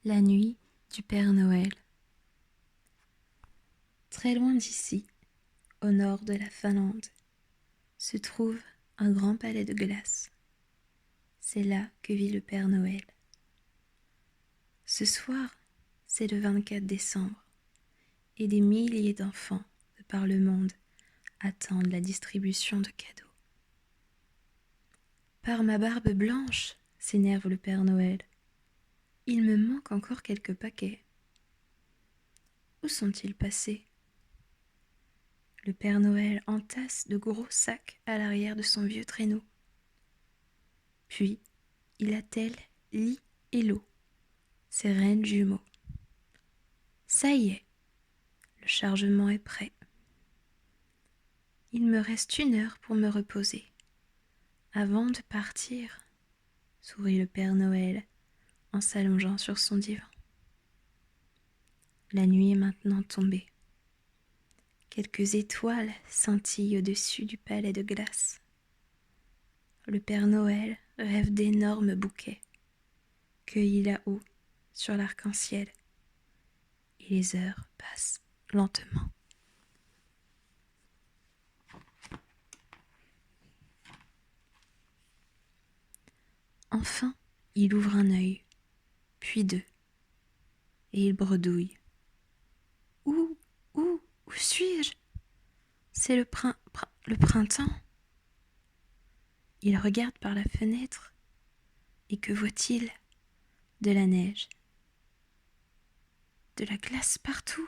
La nuit du Père Noël. Très loin d'ici, au nord de la Finlande, se trouve un grand palais de glace. C'est là que vit le Père Noël. Ce soir, c'est le 24 décembre, et des milliers d'enfants de par le monde attendent la distribution de cadeaux. Par ma barbe blanche, s'énerve le Père Noël. Il me manque encore quelques paquets. Où sont-ils passés ? Le Père Noël entasse de gros sacs à l'arrière de son vieux traîneau. Puis, il attelle Lit et Lo, ses reines jumeaux. Ça y est, le chargement est prêt. Il me reste 1 heure pour me reposer. Avant de partir, sourit le Père Noël en s'allongeant sur son divan. La nuit est maintenant tombée. Quelques étoiles scintillent au-dessus du palais de glace. Le Père Noël rêve d'énormes bouquets, cueillis là-haut sur l'arc-en-ciel, et les heures passent lentement. Enfin, il ouvre un œil, puis 2, et il bredouille. Où suis-je ? C'est le printemps. Il regarde par la fenêtre, et que voit-il ? De la neige, de la glace partout,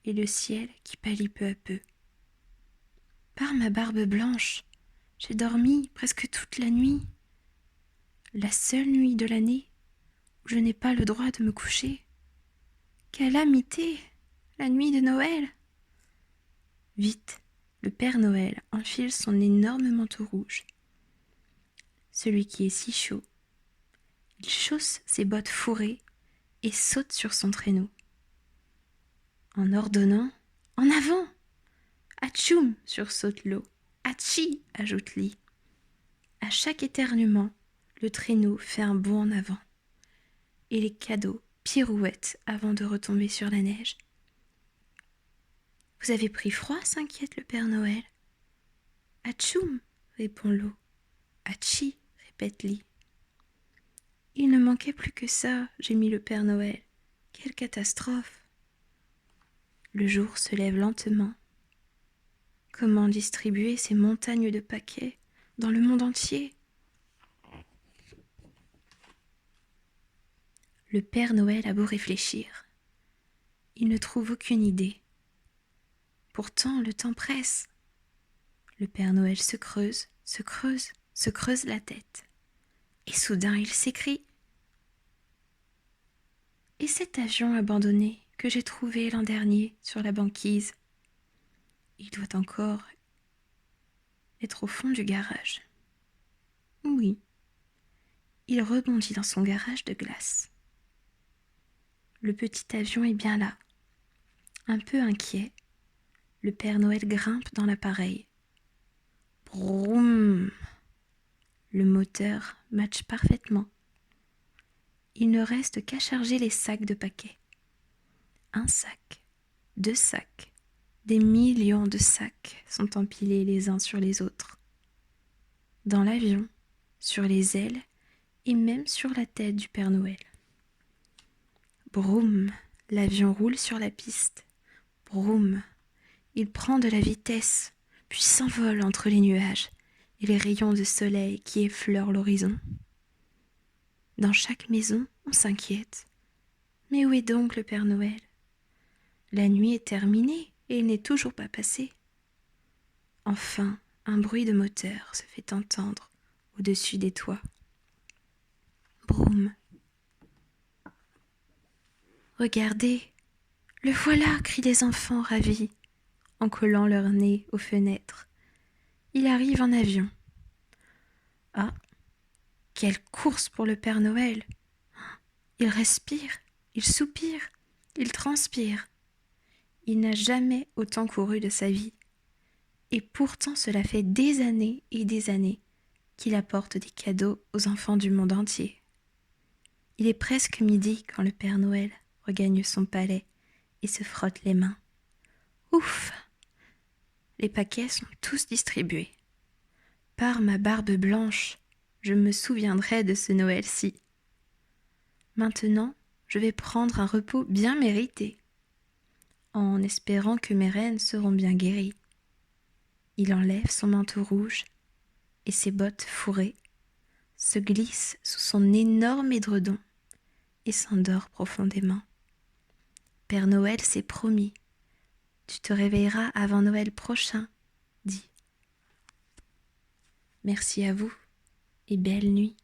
et le ciel qui pâlit peu à peu. Par ma barbe blanche, j'ai dormi presque toute la nuit, la seule nuit de l'année où je n'ai pas le droit de me coucher. Calamité, la nuit de Noël. Vite, le Père Noël enfile son énorme manteau rouge, celui qui est si chaud. Il chausse ses bottes fourrées et saute sur son traîneau. En ordonnant « En avant !» Atchoum sursaute Lo. Atchi ajoute Li. À chaque éternuement, le traîneau fait un bond en avant, et les cadeaux pirouettent avant de retomber sur la neige. Vous avez pris froid, s'inquiète le Père Noël. Atchoum, répond Lo. Atchi, répète Li. Il ne manquait plus que ça, gémit le Père Noël. Quelle catastrophe! Le jour se lève lentement. Comment distribuer ces montagnes de paquets dans le monde entier ? Le Père Noël a beau réfléchir. Il ne trouve aucune idée. Pourtant, le temps presse. Le Père Noël se creuse la tête. Et soudain, il s'écrie. Et cet avion abandonné que j'ai trouvé l'an dernier sur la banquise, il doit encore être au fond du garage. Oui, il rebondit dans son garage de glace. Le petit avion est bien là. Un peu inquiet, le Père Noël grimpe dans l'appareil. Broum ! Le moteur matche parfaitement. Il ne reste qu'à charger les sacs de paquets. 1 sac, 2 sacs, des millions de sacs sont empilés les uns sur les autres. Dans l'avion, sur les ailes et même sur la tête du Père Noël. Broum, l'avion roule sur la piste. Broum, il prend de la vitesse, puis s'envole entre les nuages et les rayons de soleil qui effleurent l'horizon. Dans chaque maison, on s'inquiète. Mais où est donc le Père Noël ? La nuit est terminée et il n'est toujours pas passé. Enfin, un bruit de moteur se fait entendre au-dessus des toits. Broum. Regardez, le voilà, crient les enfants ravis, en collant leur nez aux fenêtres. Il arrive en avion. Ah, quelle course pour le Père Noël! Il respire, il soupire, il transpire. Il n'a jamais autant couru de sa vie. Et pourtant cela fait des années et des années qu'il apporte des cadeaux aux enfants du monde entier. Il est presque midi quand le Père Noël regagne son palais et se frotte les mains. Ouf! Les paquets sont tous distribués. Par ma barbe blanche, je me souviendrai de ce Noël-ci. Maintenant, je vais prendre un repos bien mérité, en espérant que mes reines seront bien guéries. Il enlève son manteau rouge et ses bottes fourrées, se glisse sous son énorme édredon et s'endort profondément. Père Noël s'est promis. Tu te réveilleras avant Noël prochain, dit. Merci à vous et belle nuit.